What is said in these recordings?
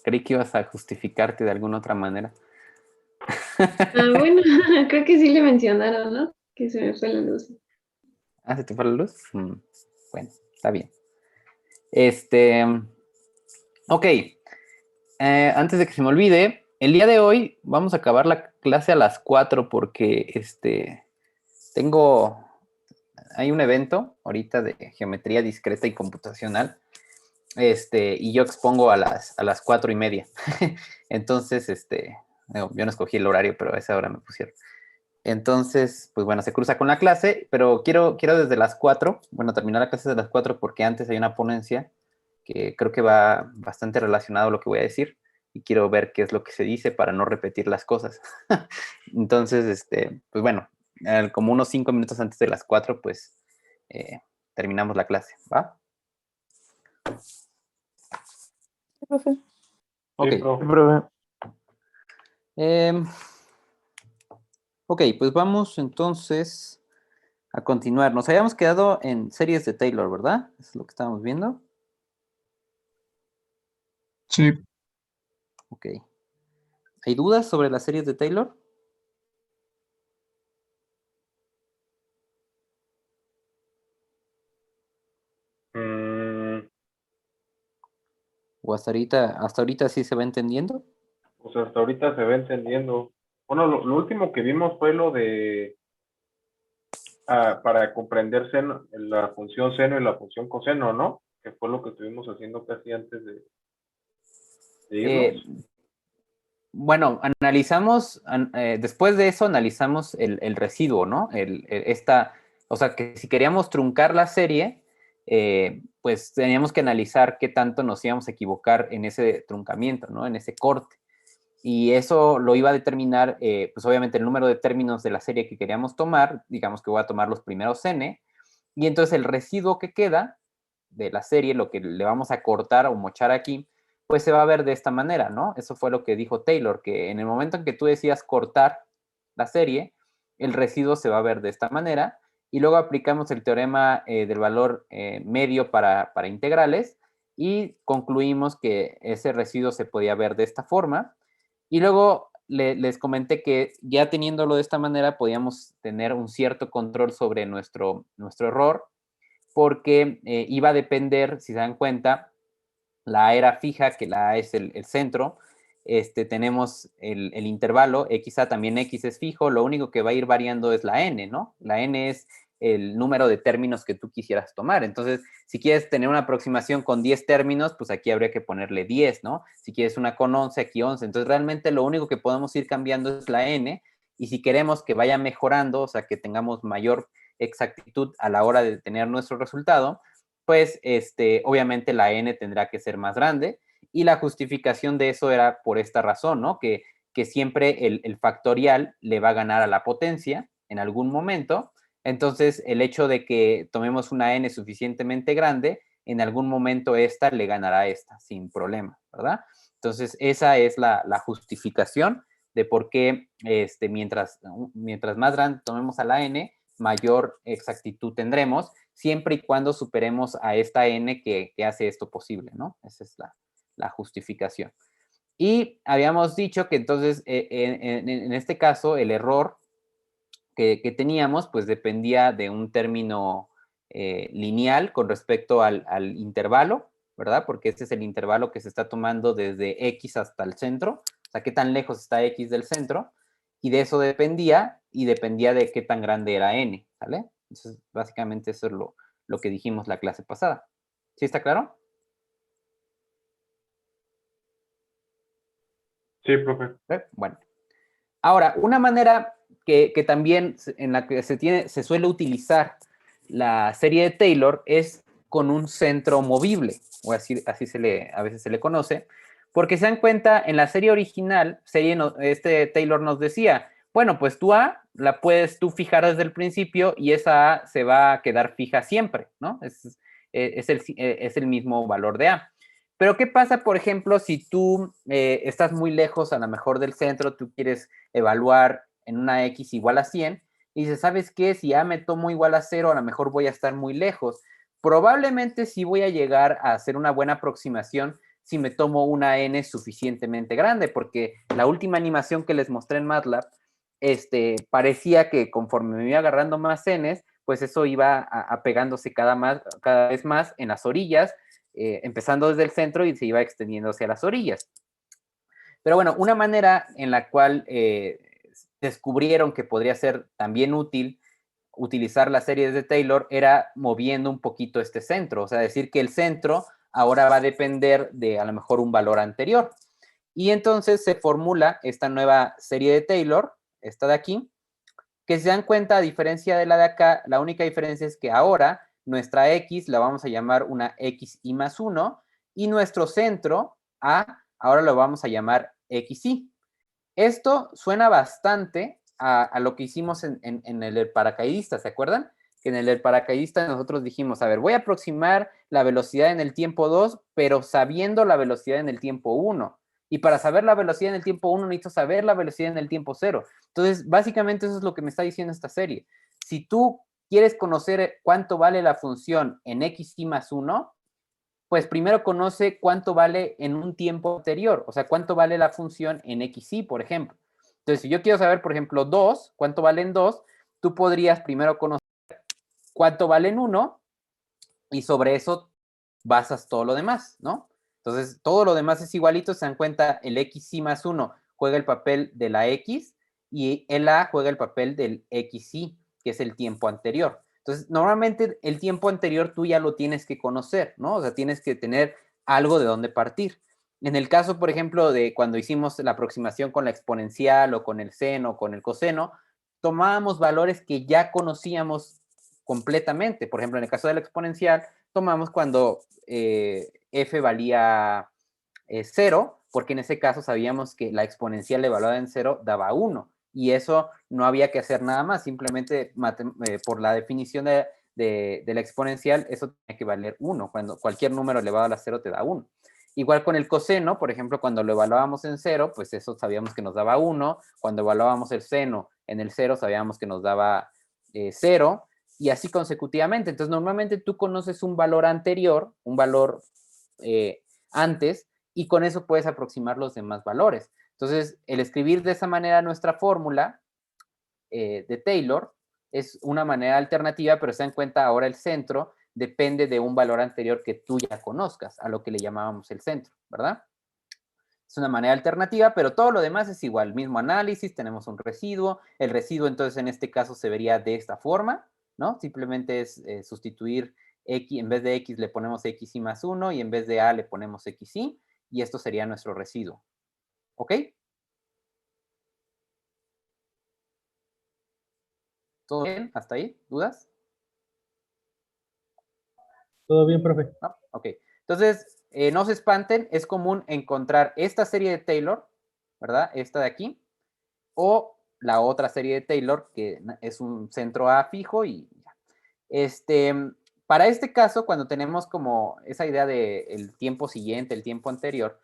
Creí que ibas a justificarte de alguna otra manera. Ah, bueno, creo que sí le mencionaron, ¿no? Que se me fue la luz. Ah, ¿se te fue la luz? Bueno, está bien. Este, ok, antes de que se me olvide, el día de hoy vamos a acabar la clase a las 4 porque tengo, hay un evento ahorita de geometría discreta y computacional, y yo expongo a las 4:30. Entonces, yo no escogí el horario, pero a esa hora me pusieron. Entonces, pues bueno, se cruza con la clase, pero quiero desde las 4, bueno, terminar la clase desde las 4 porque antes hay una ponencia que creo que va bastante relacionado a lo que voy a decir y quiero ver qué es lo que se dice para no repetir las cosas. Entonces, pues bueno, como unos 5 minutos antes de las 4, pues terminamos la clase, ¿va? Sí, profe. Ok. Sí, Sí, profe. profe. Em, ok, pues vamos entonces a continuar. Nos habíamos quedado en series de Taylor, ¿verdad? Eso es lo que estábamos viendo. Sí, Ok. ¿Hay dudas sobre las series de Taylor? Mm, ¿O hasta ahorita sí se va entendiendo? pues hasta ahorita se va entendiendo. Bueno, lo último que vimos fue lo de para comprender seno, la función seno y la función coseno, ¿no? Que fue lo que estuvimos haciendo casi antes de irnos. Eh, bueno, después de eso analizamos el residuo, ¿no? O sea, que si queríamos truncar la serie, pues teníamos que analizar qué tanto nos íbamos a equivocar en ese truncamiento, ¿no? En ese corte. Y eso lo iba a determinar, pues obviamente el número de términos de la serie que queríamos tomar, digamos que voy a tomar los primeros n, y entonces el residuo que queda de la serie, lo que le vamos a cortar o mochar aquí, pues se va a ver de esta manera, ¿no? Eso fue lo que dijo Taylor, que en el momento en que tú decías cortar la serie, el residuo se va a ver de esta manera, y luego aplicamos el teorema del valor medio para integrales, y concluimos que ese residuo se podía ver de esta forma, y luego les comenté que ya teniéndolo de esta manera podíamos tener un cierto control sobre nuestro error, porque iba a depender, si se dan cuenta, la A era fija, que la A es el centro, tenemos el intervalo, XA también X es fijo, lo único que va a ir variando es la N, ¿no? La N es el número de términos que tú quisieras tomar. Entonces, si quieres tener una aproximación con 10 términos, pues aquí habría que ponerle 10, ¿no? Si quieres una con 11, aquí 11. Entonces, realmente lo único que podemos ir cambiando es la N, y si queremos que vaya mejorando, o sea, que tengamos mayor exactitud a la hora de tener nuestro resultado, pues obviamente la n tendrá que ser más grande, y la justificación de eso era por esta razón, ¿no? Que siempre el factorial le va a ganar a la potencia en algún momento. Entonces, el hecho de que tomemos una n suficientemente grande, en algún momento esta le ganará a esta, sin problema, ¿verdad? Entonces, esa es la justificación de por qué mientras más grande tomemos a la n, mayor exactitud tendremos, siempre y cuando superemos a esta n que hace esto posible, ¿no? Esa es la justificación. Y habíamos dicho que entonces, en este caso, el error que teníamos, pues dependía de un término lineal con respecto al intervalo, ¿verdad? Porque este es el intervalo que se está tomando desde X hasta el centro, o sea, qué tan lejos está X del centro, y de eso dependía, y dependía de qué tan grande era N, ¿vale? Entonces, básicamente eso es lo que dijimos la clase pasada. ¿Sí está claro? Sí, profe. Bueno. Ahora, una manera que también en la que se suele utilizar la serie de Taylor es con un centro movible, o así a veces se le conoce, porque se dan cuenta, en la serie original, Taylor nos decía, bueno, pues tu A la puedes tú fijar desde el principio y esa A se va a quedar fija siempre, ¿no? Es el mismo valor de A. Pero ¿qué pasa, por ejemplo, si tú estás muy lejos a lo mejor del centro, tú quieres evaluar en una X igual a 100, y dices, ¿sabes qué? Si A me tomo igual a 0, a lo mejor voy a estar muy lejos. Probablemente sí voy a llegar a hacer una buena aproximación, si me tomo una n suficientemente grande, porque la última animación que les mostré en MATLAB, parecía que conforme me iba agarrando más n's, pues eso iba apegándose cada vez más en las orillas, empezando desde el centro y se iba extendiendo hacia las orillas. Pero bueno, una manera en la cual descubrieron que podría ser también útil utilizar las series de Taylor era moviendo un poquito este centro, o sea, decir que el centro ahora va a depender de a lo mejor un valor anterior. Y entonces se formula esta nueva serie de Taylor, esta de aquí, que se dan cuenta, a diferencia de la de acá, la única diferencia es que ahora nuestra X la vamos a llamar una XY más 1 y nuestro centro A ahora lo vamos a llamar XY. Esto suena bastante a lo que hicimos en el del paracaidista, ¿se acuerdan? Que en el del paracaidista nosotros dijimos, a ver, voy a aproximar la velocidad en el tiempo 2, pero sabiendo la velocidad en el tiempo 1. Y para saber la velocidad en el tiempo 1 necesito saber la velocidad en el tiempo 0. Entonces, básicamente eso es lo que me está diciendo esta serie. Si tú quieres conocer cuánto vale la función en XY más 1, pues primero conoce cuánto vale en un tiempo anterior, o sea, cuánto vale la función en XY, por ejemplo. Entonces, si yo quiero saber, por ejemplo, 2, cuánto vale en 2, tú podrías primero conocer cuánto vale en 1 y sobre eso basas todo lo demás, ¿no? Entonces, todo lo demás es igualito, se dan cuenta, el XY más 1 juega el papel de la X y el A juega el papel del XY, que es el tiempo anterior. Entonces, normalmente el tiempo anterior tú ya lo tienes que conocer, ¿no? O sea, tienes que tener algo de dónde partir. En el caso, por ejemplo, de cuando hicimos la aproximación con la exponencial o con el seno o con el coseno, tomábamos valores que ya conocíamos completamente. Por ejemplo, en el caso de la exponencial, tomamos cuando f valía 0, porque en ese caso sabíamos que la exponencial evaluada en 0 daba 1. Y eso no había que hacer nada más, simplemente por la definición de la exponencial, eso tiene que valer 1. Cuando cualquier número elevado a 0 te da 1. Igual con el coseno, por ejemplo, cuando lo evaluábamos en 0, pues eso sabíamos que nos daba 1. Cuando evaluábamos el seno en el 0, sabíamos que nos daba 0. Y así consecutivamente. Entonces, normalmente tú conoces un valor anterior, un valor antes, y con eso puedes aproximar los demás valores. Entonces, el escribir de esa manera nuestra fórmula de Taylor es una manera alternativa, pero se dan cuenta ahora el centro depende de un valor anterior que tú ya conozcas, a lo que le llamábamos el centro, ¿verdad? Es una manera alternativa, pero todo lo demás es igual. Mismo análisis, tenemos un residuo. El residuo, entonces, en este caso se vería de esta forma, ¿no? Simplemente es sustituir X, en vez de X le ponemos XY más 1 y en vez de A le ponemos XY y esto sería nuestro residuo. ¿Ok? ¿Todo bien? ¿Hasta ahí? ¿Dudas? Todo bien, profe. ¿No? Ok. Entonces, no se espanten, es común encontrar esta serie de Taylor, ¿verdad? Esta de aquí, o la otra serie de Taylor, que es un centro A fijo y ya. Para este caso, cuando tenemos como esa idea del tiempo siguiente, el tiempo anterior,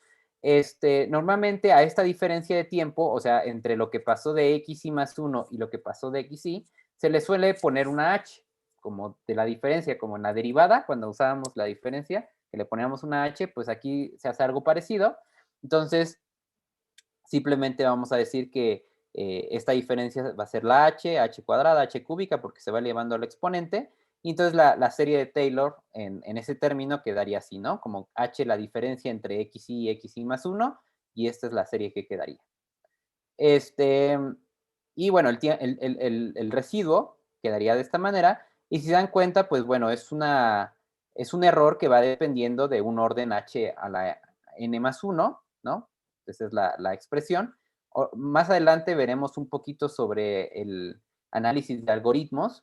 normalmente a esta diferencia de tiempo, o sea, entre lo que pasó de XY más 1 y lo que pasó de XY, se le suele poner una H, como de la diferencia, como en la derivada, cuando usábamos la diferencia, que le poníamos una H, pues aquí se hace algo parecido. Entonces, simplemente vamos a decir que esta diferencia va a ser la h cuadrada, h cúbica, porque se va elevando al exponente. Y entonces la serie de Taylor en ese término quedaría así, ¿no? Como h la diferencia entre xy y xy más 1, y esta es la serie que quedaría. Y bueno, el residuo quedaría de esta manera. Y si se dan cuenta, pues bueno, es un error que va dependiendo de un orden h a la n más 1, ¿no? Esa es la expresión. Más adelante veremos un poquito sobre el análisis de algoritmos.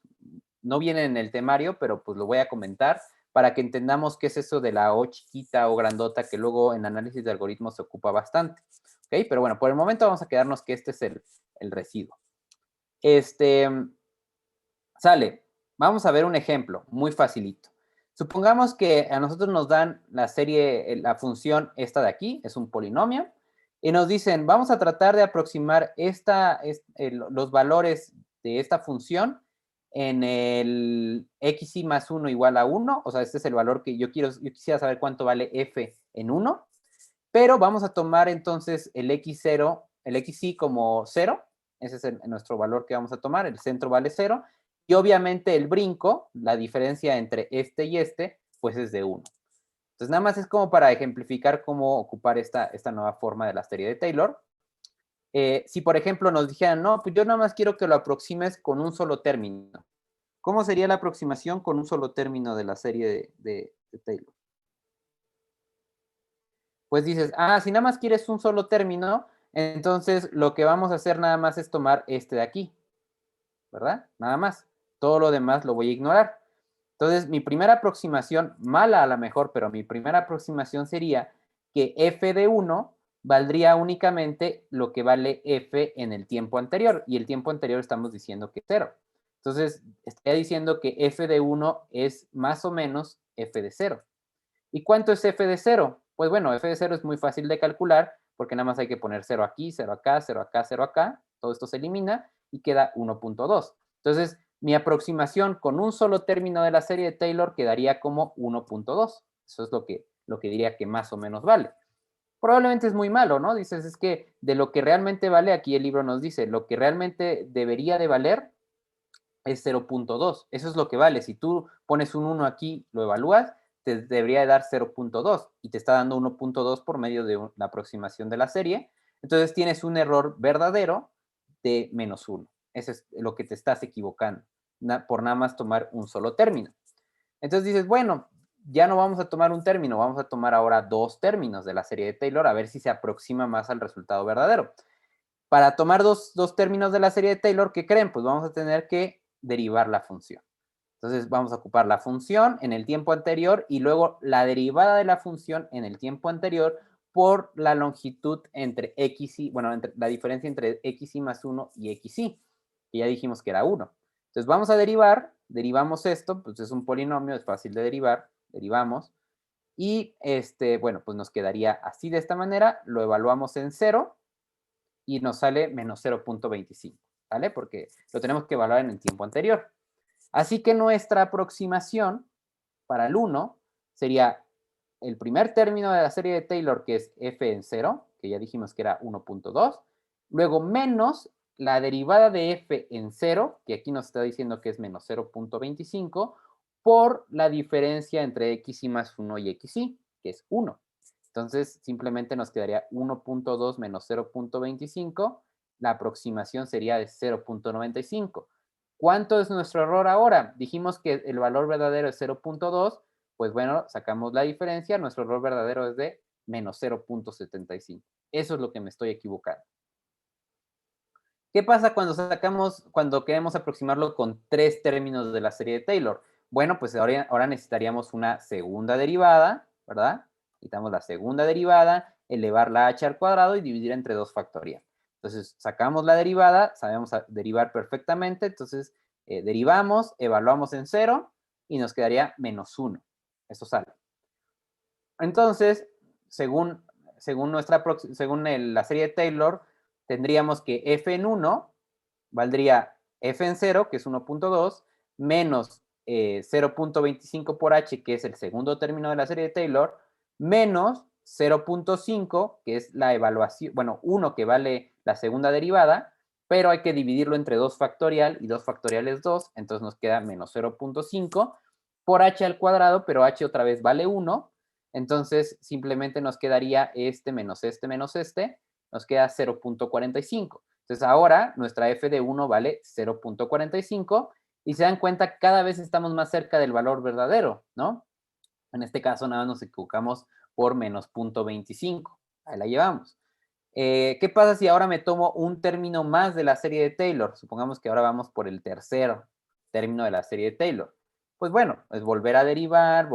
No viene en el temario, pero pues lo voy a comentar para que entendamos qué es eso de la O chiquita o grandota que luego en análisis de algoritmos se ocupa bastante. ¿Ok? Pero bueno, por el momento vamos a quedarnos que este es el residuo. Sale. Vamos a ver un ejemplo muy facilito. Supongamos que a nosotros nos dan la serie, la función esta de aquí, es un polinomio, y nos dicen, vamos a tratar de aproximar los valores de esta función en el xy más 1 igual a 1, o sea, este es el valor que yo quisiera saber cuánto vale f en 1, pero vamos a tomar entonces el x0, el xy como 0, ese es nuestro valor que vamos a tomar, el centro vale 0, y obviamente el brinco, la diferencia entre este y este, pues es de 1. Entonces nada más es como para ejemplificar cómo ocupar esta nueva forma de la serie de Taylor. Si por ejemplo nos dijeran, no, pues yo nada más quiero que lo aproximes con un solo término. ¿Cómo sería la aproximación con un solo término de la serie de Taylor? Pues dices, si nada más quieres un solo término, entonces lo que vamos a hacer nada más es tomar este de aquí, ¿verdad? Nada más. Todo lo demás lo voy a ignorar. Entonces, mi primera aproximación, mala a lo mejor, pero mi primera aproximación sería que f de 1 valdría únicamente lo que vale f en el tiempo anterior, y el tiempo anterior estamos diciendo que es 0. Entonces, estaría diciendo que f de 1 es más o menos f de 0. ¿Y cuánto es f de 0? Pues bueno, f de 0 es muy fácil de calcular, porque nada más hay que poner 0 aquí, 0 acá, 0 acá, 0 acá. Todo esto se elimina y queda 1.2. Entonces, mi aproximación con un solo término de la serie de Taylor quedaría como 1.2. Eso es lo que diría que más o menos vale. Probablemente es muy malo, ¿no? Dices, es que de lo que realmente vale, aquí el libro nos dice, lo que realmente debería de valer es 0.2. Eso es lo que vale. Si tú pones un 1 aquí, lo evalúas, te debería dar 0.2 y te está dando 1.2 por medio de la aproximación de la serie. Entonces tienes un error verdadero de menos 1. Eso es lo que te estás equivocando por nada más tomar un solo término. Entonces dices, bueno, ya no vamos a tomar un término, vamos a tomar ahora dos términos de la serie de Taylor a ver si se aproxima más al resultado verdadero. Para tomar dos términos de la serie de Taylor, ¿qué creen? Pues vamos a tener que derivar la función. Entonces vamos a ocupar la función en el tiempo anterior y luego la derivada de la función en el tiempo anterior por la longitud entre xy, bueno, la diferencia entre xy más 1 y xy, que ya dijimos que era 1. Entonces vamos a derivamos esto, pues es un polinomio, es fácil de derivar, derivamos, y bueno, pues nos quedaría así de esta manera, lo evaluamos en 0 y nos sale menos 0.25, ¿vale? Porque lo tenemos que evaluar en el tiempo anterior. Así que nuestra aproximación para el 1 sería el primer término de la serie de Taylor, que es f en 0, que ya dijimos que era 1.2, luego menos la derivada de f en 0, que aquí nos está diciendo que es menos 0.25, por la diferencia entre xy más 1 y xy, que es 1. Entonces, simplemente nos quedaría 1.2 menos 0.25. La aproximación sería de 0.95. ¿Cuánto es nuestro error ahora? Dijimos que el valor verdadero es 0.2. Pues bueno, sacamos la diferencia. Nuestro error verdadero es de menos 0.75. Eso es lo que me estoy equivocando. ¿Qué pasa cuando queremos aproximarlo con tres términos de la serie de Taylor? Bueno, pues ahora necesitaríamos una segunda derivada, ¿verdad? Necesitamos la segunda derivada, elevar la h al cuadrado y dividir entre 2 factorial. Entonces, sacamos la derivada, sabemos derivar perfectamente, entonces derivamos, evaluamos en 0 y nos quedaría menos 1. Eso sale. Entonces, según la serie de Taylor, tendríamos que f en 1 valdría f en 0, que es 1.2, menos 0.25 por h, que es el segundo término de la serie de Taylor, menos 0.5, que es la evaluación, bueno, 1 que vale la segunda derivada, pero hay que dividirlo entre 2 factorial, y 2 factorial es 2, entonces nos queda menos 0.5 por h al cuadrado, pero h otra vez vale 1, entonces simplemente nos quedaría menos este, nos queda 0.45. Entonces ahora nuestra f de 1 vale 0.45 y se dan cuenta, cada vez estamos más cerca del valor verdadero, ¿no? En este caso nada más nos equivocamos por menos 0.25. Ahí la llevamos. ¿Qué pasa si ahora me tomo un término más de la serie de Taylor? Supongamos que ahora vamos por el tercer término de la serie de Taylor. Pues bueno, es volver a derivar,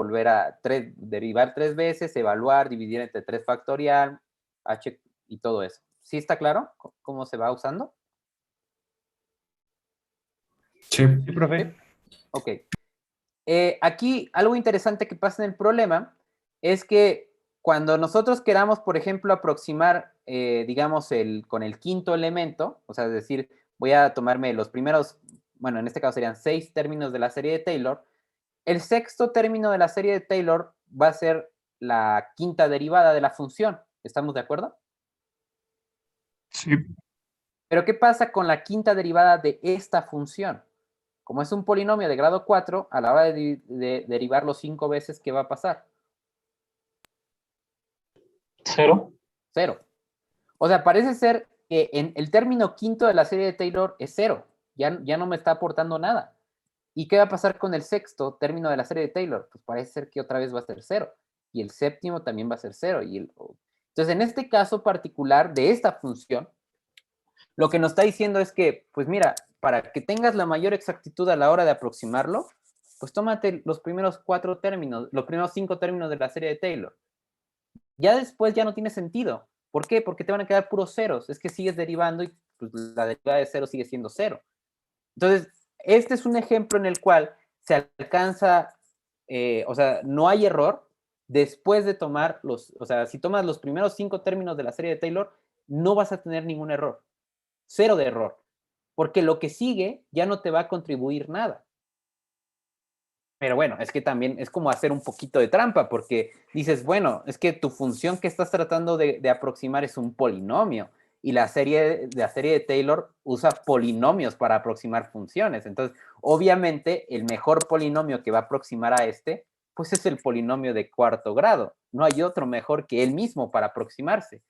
derivar 3 veces, evaluar, dividir entre 3 factorial, h y todo eso. ¿Sí está claro cómo se va usando? Sí. Sí, profe. Ok. Aquí algo interesante que pasa en el problema es que cuando nosotros queramos, por ejemplo, aproximar, digamos, con el quinto elemento, o sea, es decir, voy a tomarme los primeros, bueno, en este caso serían 6 términos de la serie de Taylor, el sexto término de la serie de Taylor va a ser la quinta derivada de la función, ¿Estamos de acuerdo? Sí. Pero ¿qué pasa con la quinta derivada de esta función? Como es un polinomio de grado 4, a la hora de derivarlo 5 veces, ¿qué va a pasar? 0. 0. O sea, parece ser que en el término quinto de la serie de Taylor es 0. Ya no me está aportando nada. ¿Y qué va a pasar con el sexto término de la serie de Taylor? Pues parece ser que otra vez va a ser 0. Y el séptimo también va a ser 0. Entonces, en este caso particular de esta función, lo que nos está diciendo es que, pues mira, para que tengas la mayor exactitud a la hora de aproximarlo, pues tómate los primeros 4 términos, los primeros 5 términos de la serie de Taylor. Ya después ya no tiene sentido. ¿Por qué? Porque te van a quedar puros ceros. Es que sigues derivando y pues, la derivada de 0 sigue siendo 0. Entonces, este es un ejemplo en el cual se alcanza, o sea, no hay error después de tomar o sea, si tomas los primeros 5 términos de la serie de Taylor, no vas a tener ningún error. 0 de error. Porque lo que sigue ya no te va a contribuir nada. Pero bueno, es que también es como hacer un poquito de trampa, porque dices, bueno, es que tu función que estás tratando de aproximar es un polinomio, y la serie de Taylor usa polinomios para aproximar funciones. Entonces, obviamente, el mejor polinomio que va a aproximar a este, pues es el polinomio de cuarto grado. No hay otro mejor que él mismo para aproximarse.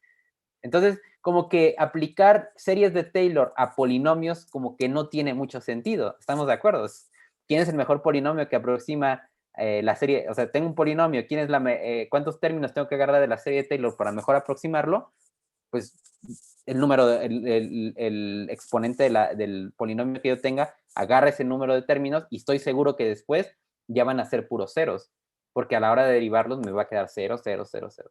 Entonces, como que aplicar series de Taylor a polinomios como que no tiene mucho sentido. ¿Estamos de acuerdo? ¿Quién es el mejor polinomio que aproxima la serie? O sea, tengo un polinomio, ¿cuántos términos tengo que agarrar de la serie de Taylor para mejor aproximarlo? Pues el número, el exponente del polinomio que yo tenga, agarra ese número de términos y estoy seguro que después ya van a ser puros ceros, porque a la hora de derivarlos me va a quedar 0, 0, 0, 0.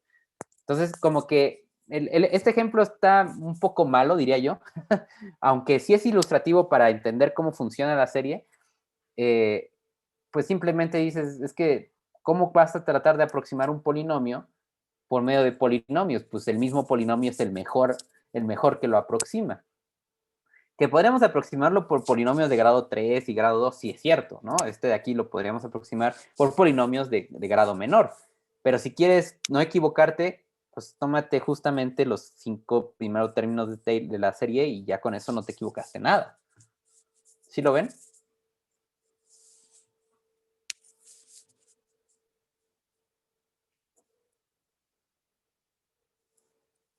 Entonces, como que este ejemplo está un poco malo, diría yo, aunque sí es ilustrativo para entender cómo funciona la serie, pues simplemente dices, es que, ¿cómo vas a tratar de aproximar un polinomio por medio de polinomios? Pues el mismo polinomio es el mejor que lo aproxima. Que podríamos aproximarlo por polinomios de grado 3 y grado 2, sí es cierto, ¿no? Este de aquí lo podríamos aproximar por polinomios de grado menor. Pero si quieres no equivocarte, pues tómate justamente los 5 primeros términos de la serie y ya con eso no te equivocaste nada. ¿Sí lo ven?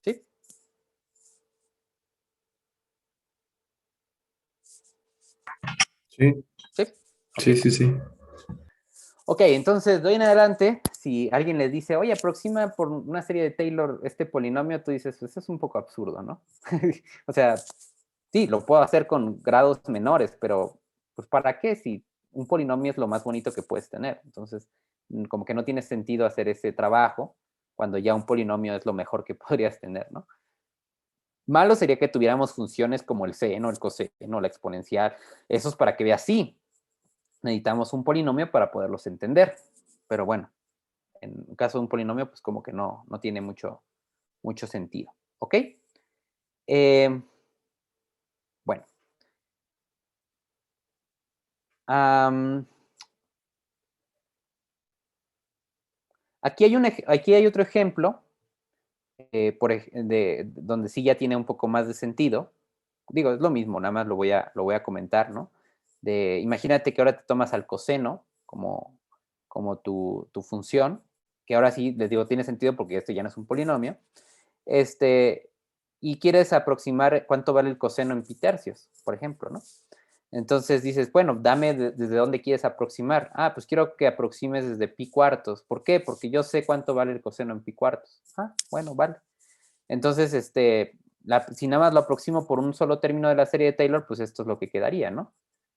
¿Sí? Sí. ¿Sí? Sí, sí, sí. Ok, entonces, de hoy en adelante, si alguien les dice, oye, aproxima por una serie de Taylor este polinomio, tú dices, pues eso es un poco absurdo, ¿no? O sea, sí, lo puedo hacer con grados menores, pero pues ¿para qué si un polinomio es lo más bonito que puedes tener? Entonces, como que no tiene sentido hacer ese trabajo cuando ya un polinomio es lo mejor que podrías tener, ¿no? Malo sería que tuviéramos funciones como el seno, el coseno, la exponencial, esos para que veas, sí, necesitamos un polinomio para poderlos entender, pero bueno, en el caso de un polinomio, pues como que no tiene mucho sentido, ¿ok? Bueno. Aquí hay otro ejemplo, donde sí ya tiene un poco más de sentido. Digo, es lo mismo, nada más lo voy a comentar, ¿no? Imagínate que ahora te tomas al coseno como tu función, que ahora sí, les digo, tiene sentido porque esto ya no es un polinomio, y quieres aproximar cuánto vale el coseno en pi tercios, por ejemplo, ¿no? Entonces dices, bueno, dame desde dónde quieres aproximar. Ah, pues quiero que aproximes desde pi cuartos. ¿Por qué? Porque yo sé cuánto vale el coseno en pi cuartos. Ah, bueno, vale. Entonces, si nada más lo aproximo por un solo término de la serie de Taylor, pues esto es lo que quedaría, ¿no?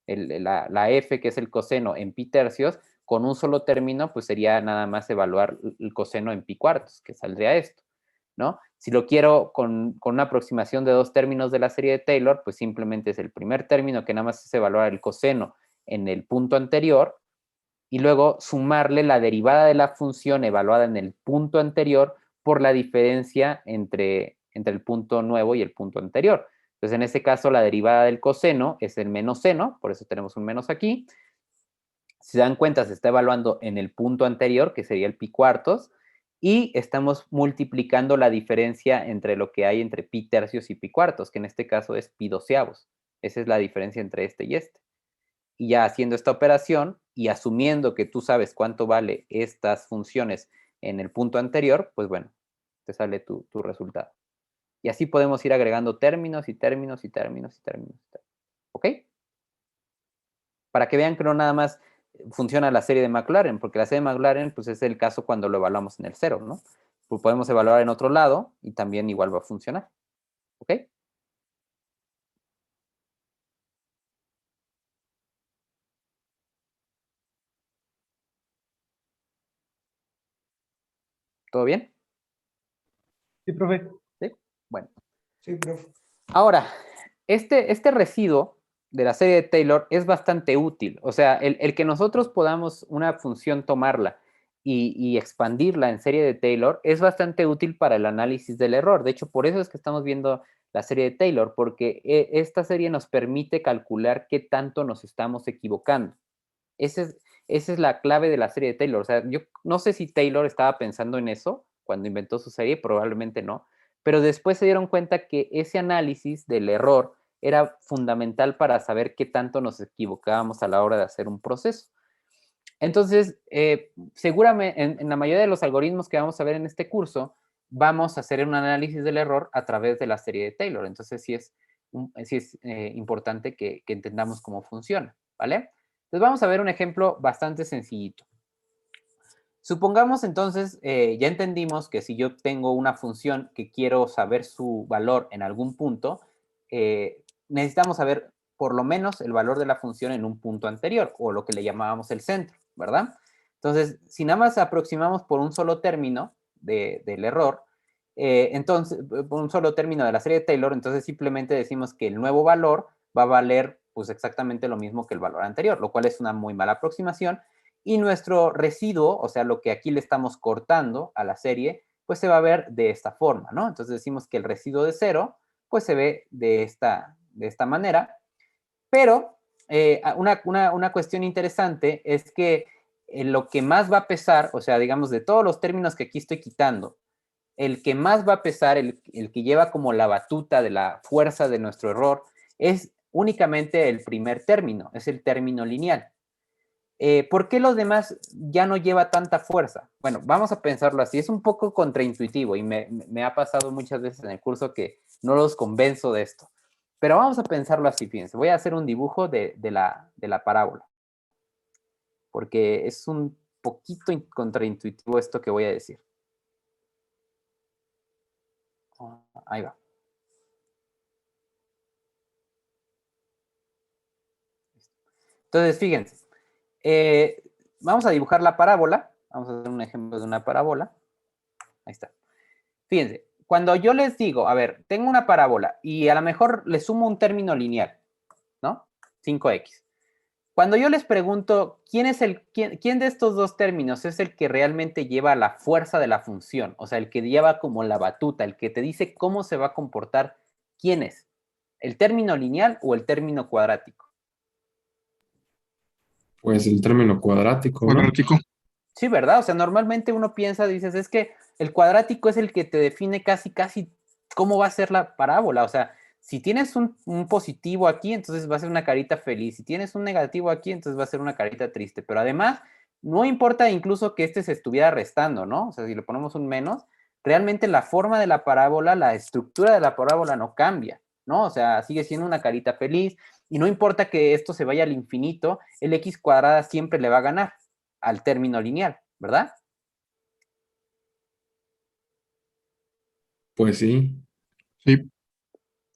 La f, que es el coseno en pi tercios, con un solo término, pues sería nada más evaluar el coseno en pi cuartos, que saldría esto, ¿no? Si lo quiero con una aproximación de 2 términos de la serie de Taylor, pues simplemente es el primer término que nada más es evaluar el coseno en el punto anterior y luego sumarle la derivada de la función evaluada en el punto anterior por la diferencia entre el punto nuevo y el punto anterior. Entonces, en este caso, la derivada del coseno es el menos seno, por eso tenemos un menos aquí. Si se dan cuenta, se está evaluando en el punto anterior, que sería el pi cuartos, y estamos multiplicando la diferencia entre lo que hay entre pi tercios y pi cuartos, que en este caso es pi doceavos. Esa es la diferencia entre este y este. Y ya haciendo esta operación y asumiendo que tú sabes cuánto vale estas funciones en el punto anterior, pues bueno, te sale tu resultado. Y así podemos ir agregando términos y términos y términos y términos. ¿Ok? Para que vean que no nada más funciona la serie de Maclaurin, porque la serie de Maclaurin pues es el caso cuando lo evaluamos en el cero, ¿no? Pues podemos evaluar en otro lado y también igual va a funcionar. ¿Ok? ¿Todo bien? Sí, profe. ¿Sí? Bueno. Sí, profe. Ahora, este residuo de la serie de Taylor es bastante útil. O sea, el que nosotros podamos una función tomarla y expandirla en serie de Taylor es bastante útil para el análisis del error. De hecho, por eso es que estamos viendo la serie de Taylor, porque esta serie nos permite calcular qué tanto nos estamos equivocando. Esa es la clave de la serie de Taylor. O sea, yo no sé si Taylor estaba pensando en eso cuando inventó su serie, probablemente no, pero después se dieron cuenta que ese análisis del error era fundamental para saber qué tanto nos equivocábamos a la hora de hacer un proceso. Entonces, seguramente en la mayoría de los algoritmos que vamos a ver en este curso, vamos a hacer un análisis del error a través de la serie de Taylor. Entonces, sí es importante que entendamos cómo funciona, ¿vale? Entonces, vamos a ver un ejemplo bastante sencillito. Supongamos entonces, ya entendimos que si yo tengo una función que quiero saber su valor en algún punto, necesitamos saber por lo menos el valor de la función en un punto anterior, o lo que le llamábamos el centro, ¿verdad? Entonces, si nada más aproximamos por un solo término del error, entonces, por un solo término de la serie de Taylor, entonces simplemente decimos que el nuevo valor va a valer pues exactamente lo mismo que el valor anterior, lo cual es una muy mala aproximación, y nuestro residuo, o sea, lo que aquí le estamos cortando a la serie, pues se va a ver de esta forma, ¿no? Entonces decimos que el residuo de 0, pues se ve de esta manera, pero una cuestión interesante es que lo que más va a pesar, o sea, digamos, de todos los términos que aquí estoy quitando, el que más va a pesar, el que lleva como la batuta de la fuerza de nuestro error, es únicamente el primer término, es el término lineal. ¿Por qué los demás ya no lleva tanta fuerza? Bueno, vamos a pensarlo así. Es un poco contraintuitivo y me ha pasado muchas veces en el curso que no los convenzo de esto. Pero vamos a pensarlo así, fíjense. Voy a hacer un dibujo de la parábola. Porque es un poquito contraintuitivo esto que voy a decir. Ahí va. Entonces, fíjense. Vamos a dibujar la parábola. Vamos a hacer un ejemplo de una parábola. Ahí está. Fíjense, cuando yo les digo, a ver, tengo una parábola y a lo mejor le sumo un término lineal, ¿no? 5x. Cuando yo les pregunto, ¿quién de estos dos términos es el que realmente lleva la fuerza de la función? O sea, el que lleva como la batuta, el que te dice cómo se va a comportar, ¿quién es? ¿El término lineal o el término cuadrático? Pues el término cuadrático, ¿no? Cuadrático. Sí, ¿verdad? O sea, normalmente uno piensa, dices, es que el cuadrático es el que te define casi cómo va a ser la parábola. O sea, si tienes un positivo aquí, entonces va a ser una carita feliz. Si tienes un negativo aquí, entonces va a ser una carita triste. Pero además, no importa incluso que este se estuviera restando, ¿no? O sea, si le ponemos un menos, realmente la forma de la parábola, la estructura de la parábola no cambia, ¿no? O sea, sigue siendo una carita feliz. Y no importa que esto se vaya al infinito, el x cuadrada siempre le va a ganar al término lineal, ¿verdad? Pues sí. Sí.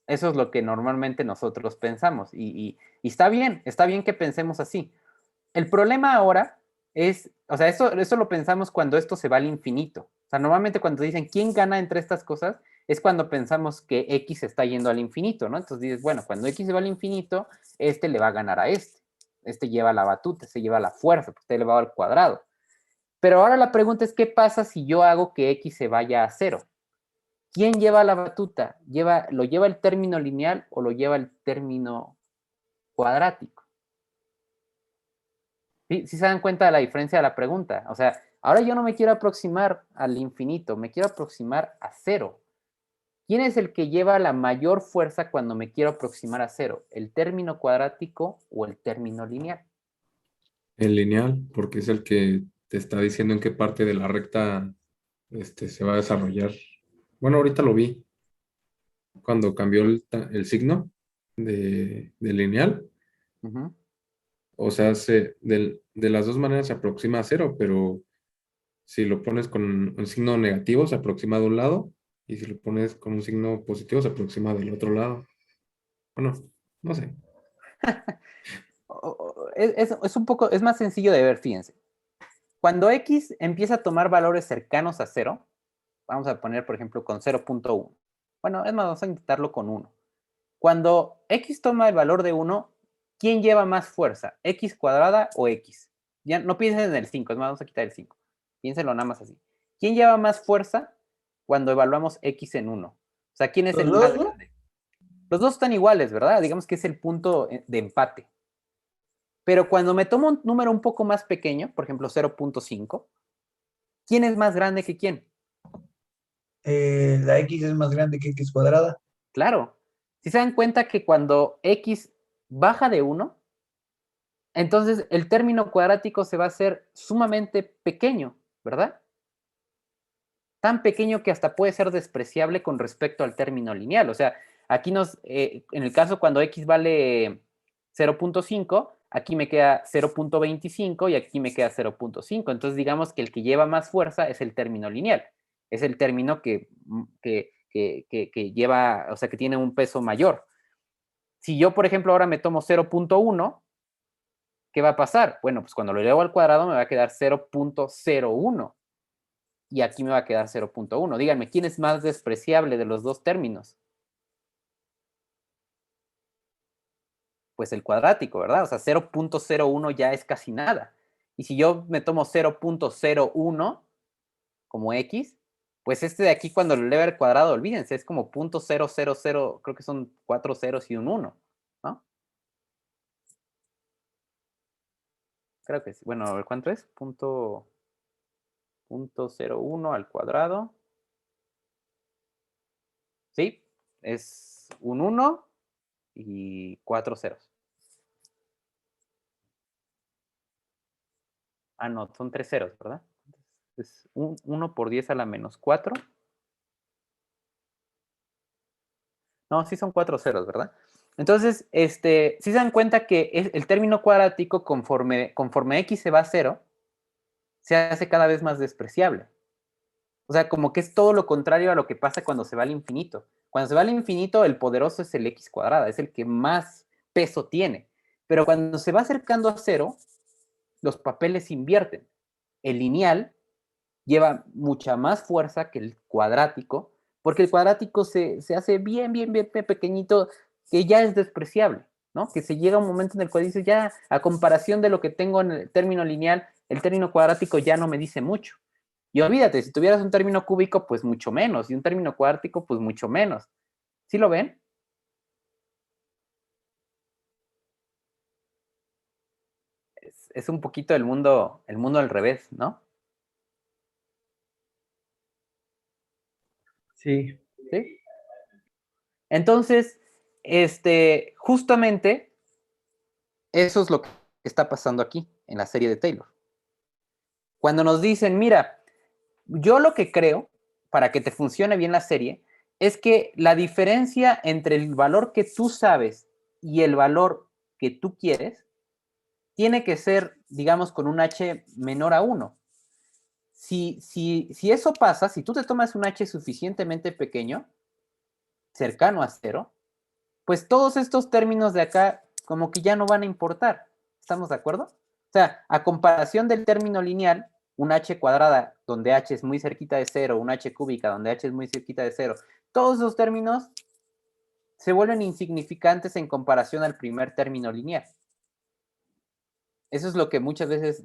Eso es lo que normalmente nosotros pensamos y está bien que pensemos así. El problema ahora es, o sea, eso lo pensamos cuando esto se va al infinito. O sea, normalmente cuando dicen quién gana entre estas cosas es cuando pensamos que x está yendo al infinito, ¿no? Entonces dices, bueno, cuando x se va al infinito, este le va a ganar a este. Este lleva la batuta, este lleva la fuerza, porque este le va al cuadrado. Pero ahora la pregunta es, ¿qué pasa si yo hago que x se vaya a 0? ¿Quién lleva la batuta? ¿Lo lleva el término lineal o lo lleva el término cuadrático? ¿Sí se dan cuenta de la diferencia de la pregunta? O sea, Ahora yo no me quiero aproximar al infinito, me quiero aproximar a cero. ¿Quién es el que lleva la mayor fuerza cuando me quiero aproximar a cero? ¿El término cuadrático o el término lineal? El lineal, porque es el que te está diciendo en qué parte de la recta se va a desarrollar. Bueno, ahorita lo vi cuando cambió el signo de lineal. Ujú. O sea, de las dos maneras se aproxima a cero, pero si lo pones con un signo negativo, se aproxima de un lado, y si lo pones con un signo positivo, se aproxima del otro lado. Bueno, no sé. Es un poco, es más sencillo de ver, fíjense. Cuando X empieza a tomar valores cercanos a cero, vamos a poner, por ejemplo, con 0.1. Bueno, es más, vamos a intentarlo con 1. Cuando X toma el valor de 1, ¿quién lleva más fuerza? ¿X cuadrada o X? Ya no piensen en el 5, es más, vamos a quitar el 5. Piénsenlo nada más así. ¿Quién lleva más fuerza cuando evaluamos X en 1? O sea, ¿quién es el más grande? Los dos están iguales, ¿verdad? Digamos que es el punto de empate. Pero cuando me tomo un número un poco más pequeño, por ejemplo 0.5, ¿quién es más grande que quién? La X es más grande que X cuadrada. Claro. Si se dan cuenta que cuando X baja de 1, entonces el término cuadrático se va a hacer sumamente pequeño, ¿verdad? Tan pequeño que hasta puede ser despreciable con respecto al término lineal. O sea, aquí en el caso cuando X vale 0.5, aquí me queda 0.25 y aquí me queda 0.5. Entonces digamos que el que lleva más fuerza es el término lineal. Es el término que lleva, o sea, que tiene un peso mayor. Si yo, por ejemplo, ahora me tomo 0.1, ¿qué va a pasar? Bueno, pues cuando lo elevo al cuadrado me va a quedar 0.01 y aquí me va a quedar 0.1. Díganme, ¿quién es más despreciable de los dos términos? Pues el cuadrático, ¿verdad? O sea, 0.01 ya es casi nada. Y si yo me tomo 0.01 como X, pues este de aquí cuando lo eleve al cuadrado, olvídense, es como 0.000, creo que son 4 ceros y un 1, ¿no? Creo que sí. Bueno, a ver, ¿cuánto es? Punto 0.01 al cuadrado. Sí, es un 1 y 4 ceros. Ah, no, son 3 ceros, ¿verdad? Es 1 por 10 a la menos 4. No, sí son 4 ceros, ¿verdad? Entonces, si se dan cuenta que el término cuadrático, conforme X se va a 0, se hace cada vez más despreciable. O sea, como que es todo lo contrario a lo que pasa cuando se va al infinito. Cuando se va al infinito, el poderoso es el X cuadrada, es el que más peso tiene. Pero cuando se va acercando a 0, los papeles se invierten. El lineal lleva mucha más fuerza que el cuadrático, porque el cuadrático se hace bien, bien, bien pequeñito, que ya es despreciable, ¿no? Que se llega a un momento en el cual dices, ya, a comparación de lo que tengo en el término lineal, el término cuadrático ya no me dice mucho. Y olvídate, si tuvieras un término cúbico, pues mucho menos, y un término cuadrático, pues mucho menos. ¿Sí lo ven? Es un poquito el mundo al revés, ¿no? Sí. ¿Sí? Entonces, justamente eso es lo que está pasando aquí en la serie de Taylor. Cuando nos dicen, mira, yo lo que creo, para que te funcione bien la serie, es que la diferencia entre el valor que tú sabes y el valor que tú quieres tiene que ser, digamos, con un h menor a 1. Si eso pasa, si tú te tomas un h suficientemente pequeño, cercano a 0, pues todos estos términos de acá como que ya no van a importar. ¿Estamos de acuerdo? O sea, a comparación del término lineal, un h cuadrada donde h es muy cerquita de 0, un h cúbica donde h es muy cerquita de 0, todos esos términos se vuelven insignificantes en comparación al primer término lineal. Eso es lo que muchas veces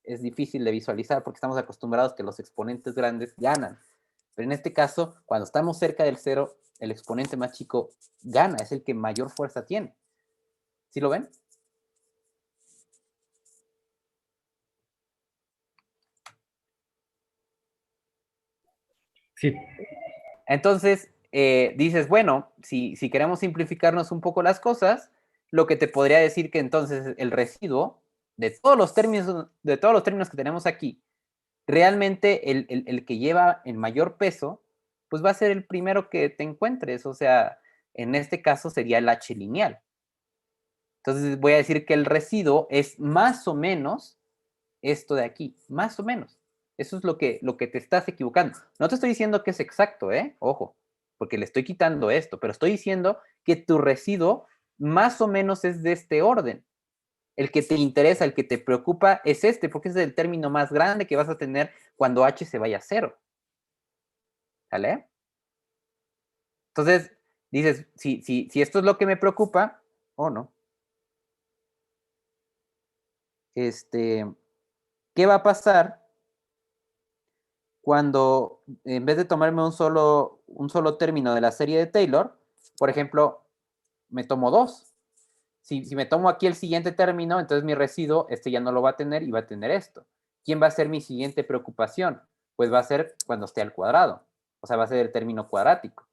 es difícil de visualizar porque estamos acostumbrados que los exponentes grandes ganan. Pero en este caso, cuando estamos cerca del 0, el exponente más chico gana, es el que mayor fuerza tiene. ¿Sí lo ven? Sí. Entonces, dices, bueno, si queremos simplificarnos un poco las cosas, lo que te podría decir que entonces el residuo de todos los términos que tenemos aquí, realmente el que lleva el mayor peso, pues va a ser el primero que te encuentres. O sea, en este caso sería el H lineal. Entonces voy a decir que el residuo es más o menos esto de aquí, más o menos. Eso es lo que te estás equivocando. No te estoy diciendo que es exacto, ojo, porque le estoy quitando esto, pero estoy diciendo que tu residuo más o menos es de este orden. El que te interesa, el que te preocupa es este, porque es el término más grande que vas a tener cuando H se vaya a cero. ¿Sale? Entonces, dices, si esto es lo que me preocupa, o no. ¿Qué va a pasar cuando en vez de tomarme un solo término de la serie de Taylor, por ejemplo, me tomo dos? Si me tomo aquí el siguiente término, entonces mi residuo, ya no lo va a tener y va a tener esto. ¿Quién va a ser mi siguiente preocupación? Pues va a ser cuando esté al cuadrado. O sea, va a ser el término cuadrático.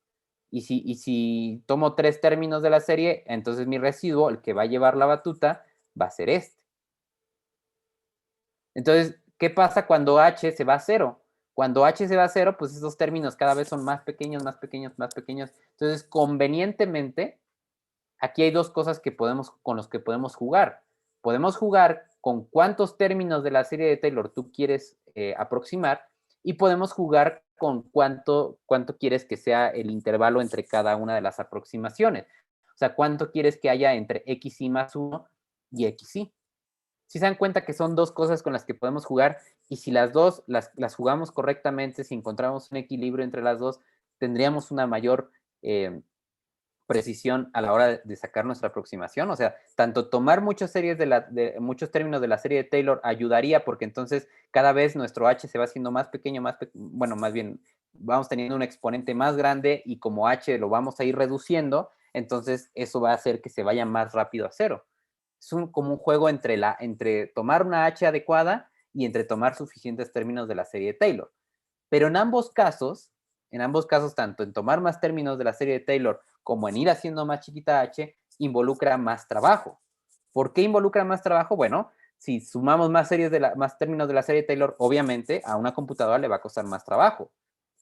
Y si tomo tres términos de la serie, entonces mi residuo, el que va a llevar la batuta, va a ser este. Entonces, ¿qué pasa cuando H se va a cero? Cuando H se va a cero, pues esos términos cada vez son más pequeños, más pequeños, más pequeños. Entonces, convenientemente, aquí hay dos cosas con los que podemos jugar. Podemos jugar con cuántos términos de la serie de Taylor tú quieres aproximar y podemos jugar con cuánto quieres que sea el intervalo entre cada una de las aproximaciones. O sea, cuánto quieres que haya entre xy más 1 y xy. Si se dan cuenta que son dos cosas con las que podemos jugar y si las dos las jugamos correctamente, si encontramos un equilibrio entre las dos, tendríamos una mayor precisión a la hora de sacar nuestra aproximación. O sea, tanto tomar muchos términos de la serie de Taylor ayudaría porque entonces cada vez nuestro H se va haciendo más pequeño, bueno, más bien vamos teniendo un exponente más grande y como H lo vamos a ir reduciendo, entonces eso va a hacer que se vaya más rápido a cero. Es como un juego entre tomar una H adecuada y entre tomar suficientes términos de la serie de Taylor. Pero en ambos casos, tanto en tomar más términos de la serie de Taylor como en ir haciendo más chiquita H, involucra más trabajo. ¿Por qué involucra más trabajo? Bueno, si sumamos más términos de la serie de Taylor, obviamente a una computadora le va a costar más trabajo.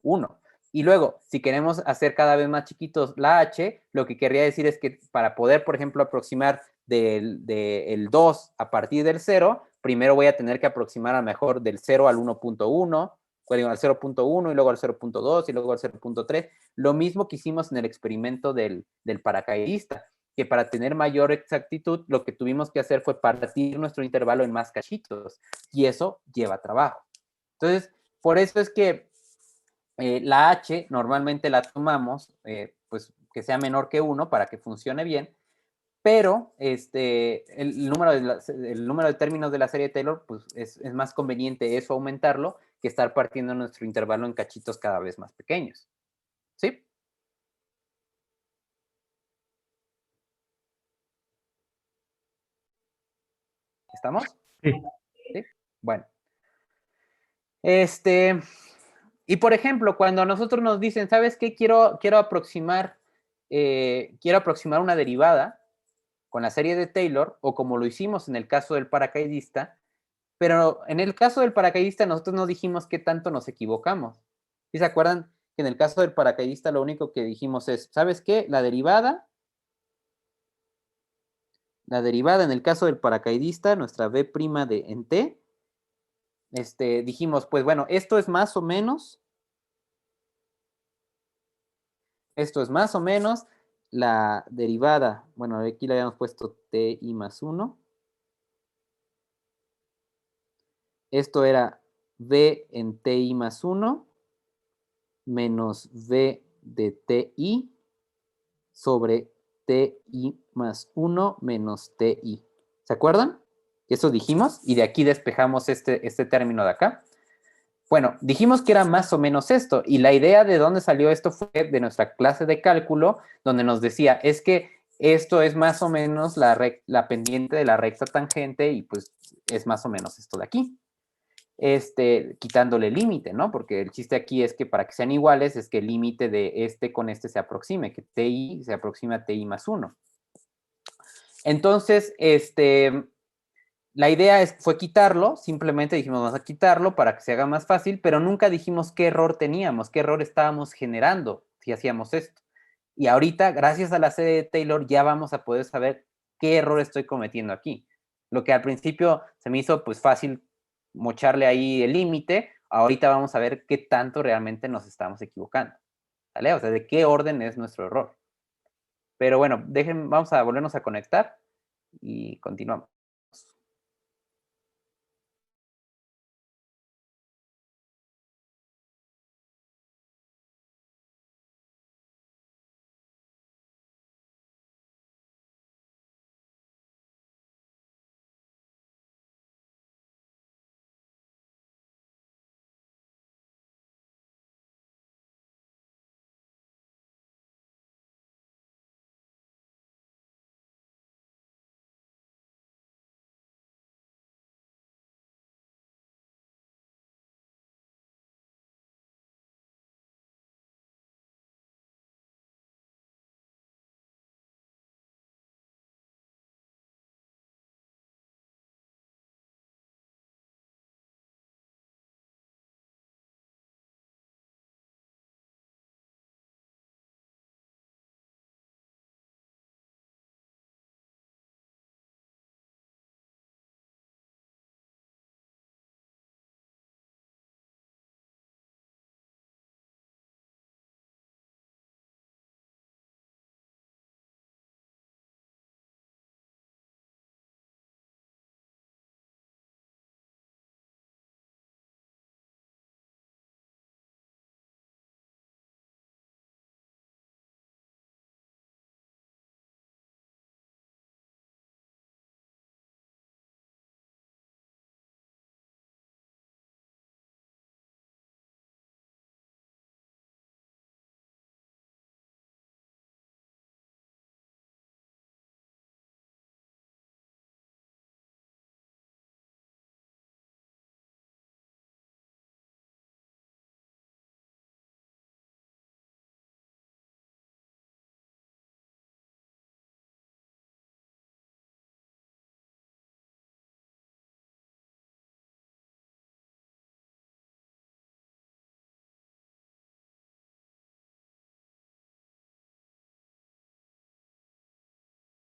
Uno. Y luego, si queremos hacer cada vez más chiquitos la H, lo que querría decir es que para poder, por ejemplo, aproximar del 2 a partir del 0, primero voy a tener que aproximar a lo mejor del 0 al 1.1, al 0.1 y luego al 0.2 y luego al 0.3. Lo mismo que hicimos en el experimento del paracaidista, que para tener mayor exactitud, lo que tuvimos que hacer fue partir nuestro intervalo en más cachitos, y eso lleva trabajo. Entonces, por eso es que la H normalmente la tomamos, pues que sea menor que 1 para que funcione bien, pero el número de términos de la serie de Taylor, pues es más conveniente eso aumentarlo que estar partiendo nuestro intervalo en cachitos cada vez más pequeños. ¿Sí? ¿Estamos? Sí. ¿Sí? Bueno. Y por ejemplo, cuando a nosotros nos dicen, ¿sabes qué? Quiero aproximar una derivada con la serie de Taylor, o como lo hicimos en el caso del paracaidista, pero en el caso del paracaidista nosotros no dijimos qué tanto nos equivocamos. ¿Sí se acuerdan que en el caso del paracaidista lo único que dijimos es, ¿sabes qué? La derivada en el caso del paracaidista, nuestra b' en t, dijimos, pues bueno, esto es más o menos la derivada, bueno, aquí le habíamos puesto ti más 1. Esto era v en ti más 1 menos v de ti sobre ti más 1 menos ti. ¿Se acuerdan? Eso dijimos y de aquí despejamos este término de acá. Bueno, dijimos que era más o menos esto y la idea de dónde salió esto fue de nuestra clase de cálculo donde nos decía, es que esto es más o menos la pendiente de la recta tangente y pues es más o menos esto de aquí. quitándole límite, ¿no? Porque el chiste aquí es que para que sean iguales es que el límite de este con este se aproxime, que TI se aproxima a TI más 1. Entonces, la idea fue quitarlo, simplemente dijimos vamos a quitarlo para que se haga más fácil, pero nunca dijimos qué error teníamos, qué error estábamos generando si hacíamos esto. Y ahorita, gracias a la serie de Taylor, ya vamos a poder saber qué error estoy cometiendo aquí. Lo que al principio se me hizo pues fácil mocharle ahí el límite, ahorita vamos a ver qué tanto realmente nos estamos equivocando. ¿Vale? O sea, de qué orden es nuestro error. Pero bueno, vamos a volvernos a conectar y continuamos.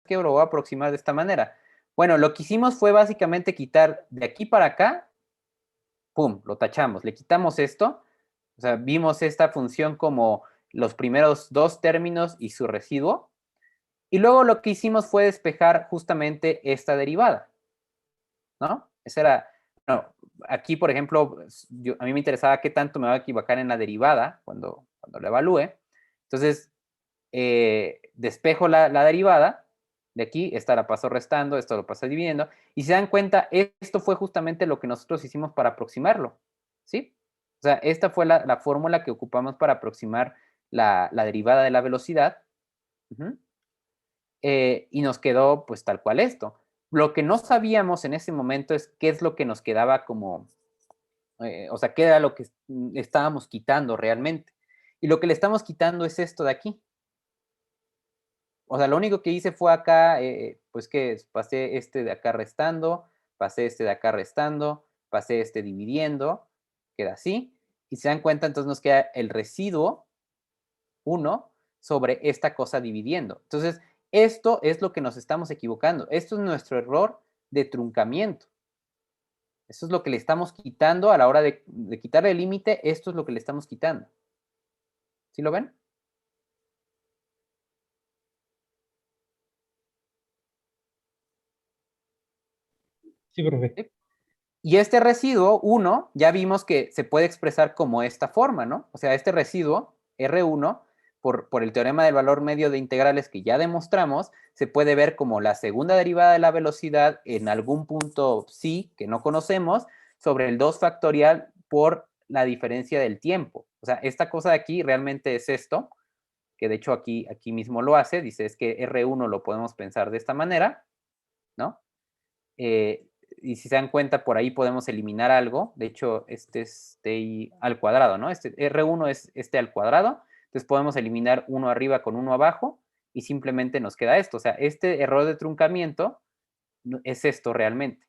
Que lo voy a aproximar de esta manera. Bueno, lo que hicimos fue básicamente quitar de aquí para acá, pum, lo tachamos, le quitamos esto, o sea, vimos esta función como los primeros dos términos y su residuo, y luego lo que hicimos fue despejar justamente esta derivada, ¿no? Esa era, no, aquí por ejemplo, a mí me interesaba qué tanto me va a equivocar en la derivada cuando la evalúe, entonces despejo la derivada, de aquí, esta la paso restando, esto lo paso dividiendo, y si se dan cuenta, esto fue justamente lo que nosotros hicimos para aproximarlo, ¿sí? O sea, esta fue la fórmula que ocupamos para aproximar la derivada de la velocidad, y nos quedó pues tal cual esto. Lo que no sabíamos en ese momento es qué es lo que nos quedaba como, o sea, qué era lo que estábamos quitando realmente. Y lo que le estamos quitando es esto de aquí. O sea, lo único que hice fue acá, pues que pasé este de acá restando, pasé este de acá restando, pasé este dividiendo, queda así. Y se dan cuenta, entonces nos queda el residuo 1 sobre esta cosa dividiendo. Entonces, esto es lo que nos estamos equivocando. Esto es nuestro error de truncamiento. Eso es lo que le estamos quitando a la hora de quitar el límite. Esto es lo que le estamos quitando. ¿Sí lo ven? Sí, profe. ¿Sí? Y este residuo 1, ya vimos que se puede expresar como esta forma, ¿no? O sea, este residuo, R1, por el teorema del valor medio de integrales que ya demostramos, se puede ver como la segunda derivada de la velocidad en algún punto psi que no conocemos sobre el 2 factorial por la diferencia del tiempo. O sea, esta cosa de aquí realmente es esto, que de hecho aquí mismo lo hace, dice es que R1 lo podemos pensar de esta manera, ¿no? y si se dan cuenta, por ahí podemos eliminar algo. De hecho, este es TI al cuadrado, ¿no? Este R1 es este al cuadrado. Entonces podemos eliminar 1 arriba con 1 abajo y simplemente nos queda esto. O sea, este error de truncamiento es esto realmente.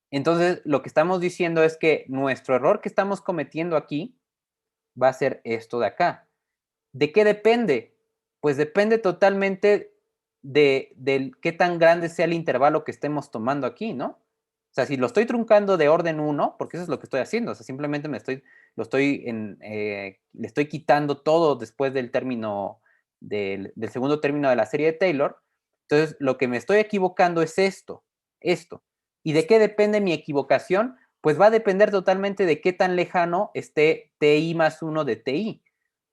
Entonces, lo que estamos diciendo es que nuestro error que estamos cometiendo aquí va a ser esto de acá. ¿De qué depende? Pues depende totalmente de qué tan grande sea el intervalo que estemos tomando aquí, ¿no? O sea, si lo estoy truncando de orden 1, porque eso es lo que estoy haciendo, o sea, simplemente le estoy quitando todo después del término, del segundo término de la serie de Taylor. Entonces, lo que me estoy equivocando es esto. ¿Y de qué depende mi equivocación? Pues va a depender totalmente de qué tan lejano esté TI más 1 de TI.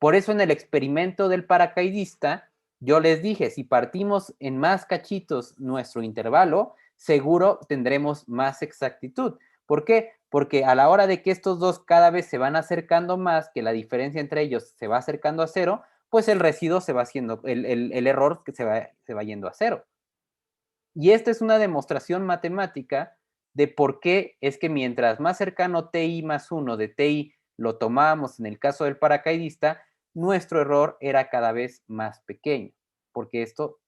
Por eso en el experimento del paracaidista, yo les dije, si partimos en más cachitos nuestro intervalo, seguro tendremos más exactitud. ¿Por qué? Porque a la hora de que estos dos cada vez se van acercando más, que la diferencia entre ellos se va acercando a 0, pues el residuo se va haciendo, el error que se va yendo a 0. Y esta es una demostración matemática de por qué es que mientras más cercano TI más 1 de TI lo tomábamos en el caso del paracaidista, nuestro error era cada vez más pequeño, porque esto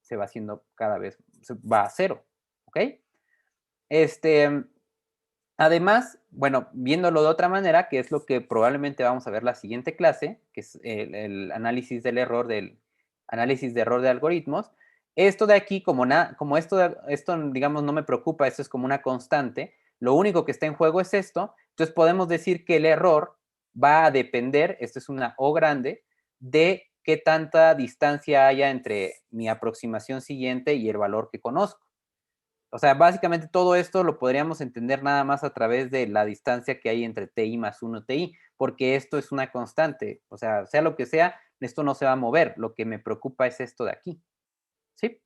se va haciendo cada vez, va a 0, ¿ok? Además, bueno, viéndolo de otra manera, que es lo que probablemente vamos a ver la siguiente clase, que es el análisis del error, del análisis de error de algoritmos. Esto de aquí, como esto, digamos, no me preocupa, esto es como una constante, lo único que está en juego es esto, entonces podemos decir que el error va a depender, esto es una O grande, de qué tanta distancia haya entre mi aproximación siguiente y el valor que conozco. O sea, básicamente todo esto lo podríamos entender nada más a través de la distancia que hay entre TI más 1 TI, porque esto es una constante. O sea lo que sea, esto no se va a mover. Lo que me preocupa es esto de aquí. ¿Sí?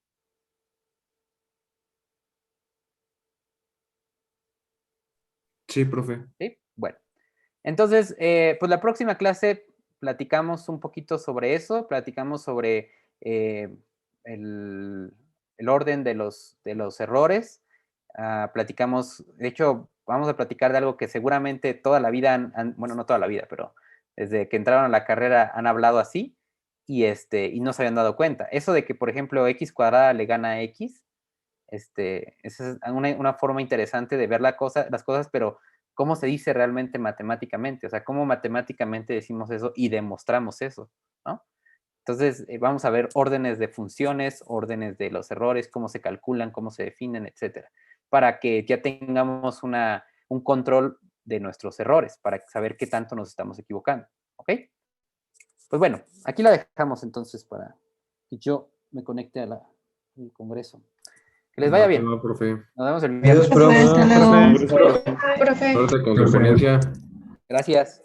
Sí, profe. ¿Sí? Bueno. Entonces, pues la próxima clase platicamos un poquito sobre eso, platicamos sobre el orden de los errores, platicamos, de hecho, vamos a platicar de algo que seguramente toda la vida, bueno, no toda la vida, pero desde que entraron a la carrera han hablado así y no se habían dado cuenta. Eso de que, por ejemplo, x cuadrada le gana a x, esa es una forma interesante de ver las cosas, pero ¿cómo se dice realmente matemáticamente? O sea, ¿cómo matemáticamente decimos eso y demostramos eso? ¿No? Entonces, vamos a ver órdenes de funciones, órdenes de los errores, cómo se calculan, cómo se definen, etcétera, para que ya tengamos un control de nuestros errores, para saber qué tanto nos estamos equivocando. ¿Ok? Pues bueno, aquí la dejamos entonces para que yo me conecte al congreso. Que les vaya bien. Va, profe. Nos vemos el viernes. Adiós, profe. Hasta luego. Profe, Profe. Suerte con su ponencia. Gracias.